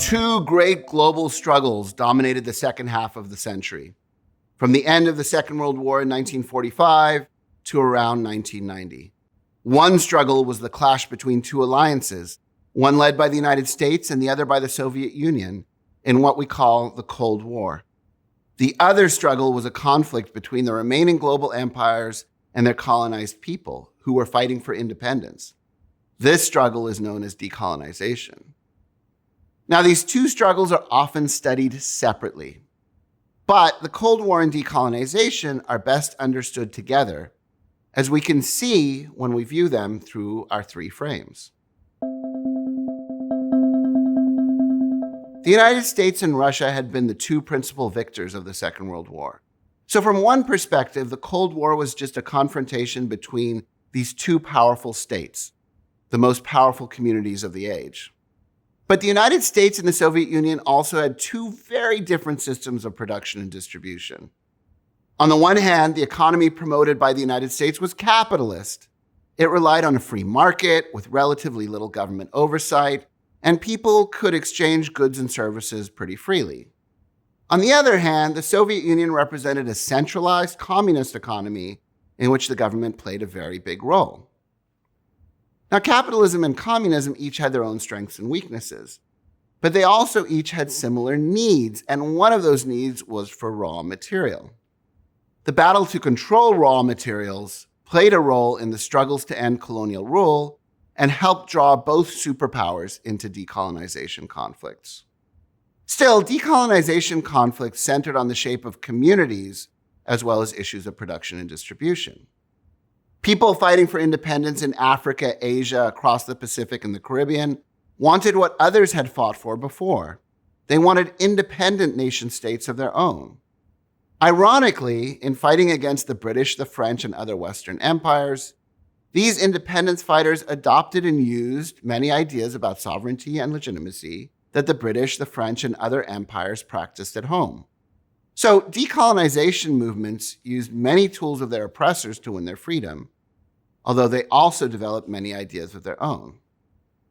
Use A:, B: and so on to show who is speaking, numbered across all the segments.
A: Two great global struggles dominated the second half of the century, from the end of the Second World War in 1945 to around 1990. One struggle was the clash between two alliances, one led by the United States and the other by the Soviet Union, in what we call the Cold War. The other struggle was a conflict between the remaining global empires and their colonized people who were fighting for independence. This struggle is known as decolonization. Now, these two struggles are often studied separately, but the Cold War and decolonization are best understood together, as we can see when we view them through our three frames. The United States and Russia had been the two principal victors of the Second World War. So from one perspective, the Cold War was just a confrontation between these two powerful states, the most powerful communities of the age. But the United States and the Soviet Union also had two very different systems of production and distribution. On the one hand, the economy promoted by the United States was capitalist. It relied on a free market with relatively little government oversight, and people could exchange goods and services pretty freely. On the other hand, the Soviet Union represented a centralized communist economy in which the government played a very big role. Now, capitalism and communism each had their own strengths and weaknesses, but they also each had similar needs, and one of those needs was for raw material. The battle to control raw materials played a role in the struggles to end colonial rule and helped draw both superpowers into decolonization conflicts. Still, decolonization conflicts centered on the shape of communities as well as issues of production and distribution. People fighting for independence in Africa, Asia, across the Pacific, and the Caribbean wanted what others had fought for before. They wanted independent nation-states of their own. Ironically, in fighting against the British, the French, and other Western empires, these independence fighters adopted and used many ideas about sovereignty and legitimacy that the British, the French, and other empires practiced at home. So decolonization movements used many tools of their oppressors to win their freedom, although they also developed many ideas of their own.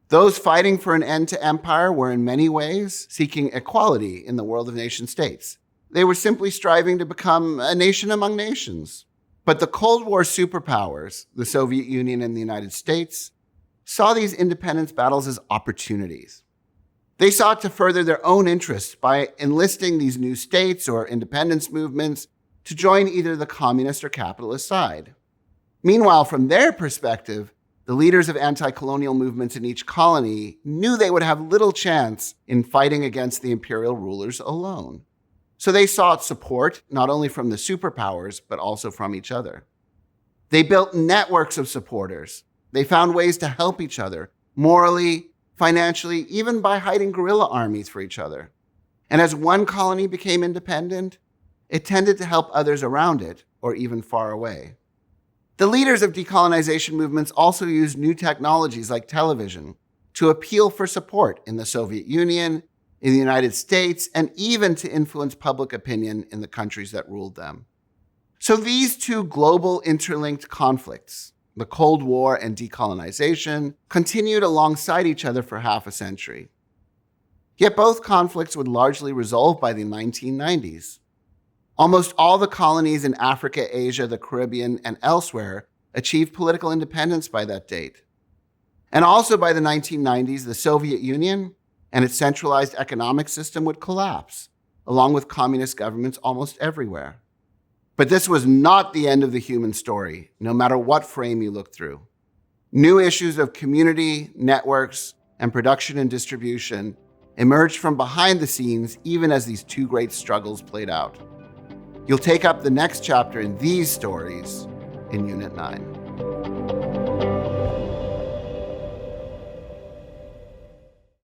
A: Those fighting for an end to empire were in many ways seeking equality in the world of nation-states. They were simply striving to become a nation among nations. But the Cold War superpowers, the Soviet Union and the United States, saw these independence battles as opportunities. They sought to further their own interests by enlisting these new states or independence movements to join either the communist or capitalist side. Meanwhile, from their perspective, the leaders of anti-colonial movements in each colony knew they would have little chance in fighting against the imperial rulers alone. So they sought support not only from the superpowers, but also from each other. They built networks of supporters. They found ways to help each other, morally, financially, even by hiding guerrilla armies for each other. And as one colony became independent, it tended to help others around it, or even far away. The leaders of decolonization movements also used new technologies like television to appeal for support in the Soviet Union, in the United States, and even to influence public opinion in the countries that ruled them. So these two global interlinked conflicts, the Cold War and decolonization, continued alongside each other for half a century. Yet both conflicts would largely resolve by the 1990s. Almost all the colonies in Africa, Asia, the Caribbean, and elsewhere achieved political independence by that date. And also by the 1990s, the Soviet Union and its centralized economic system would collapse, along with communist governments almost everywhere. But this was not the end of the human story, no matter what frame you look through. New issues of community, networks, and production and distribution emerged from behind the scenes even as these two great struggles played out. You'll take up the next chapter in these stories in Unit 9.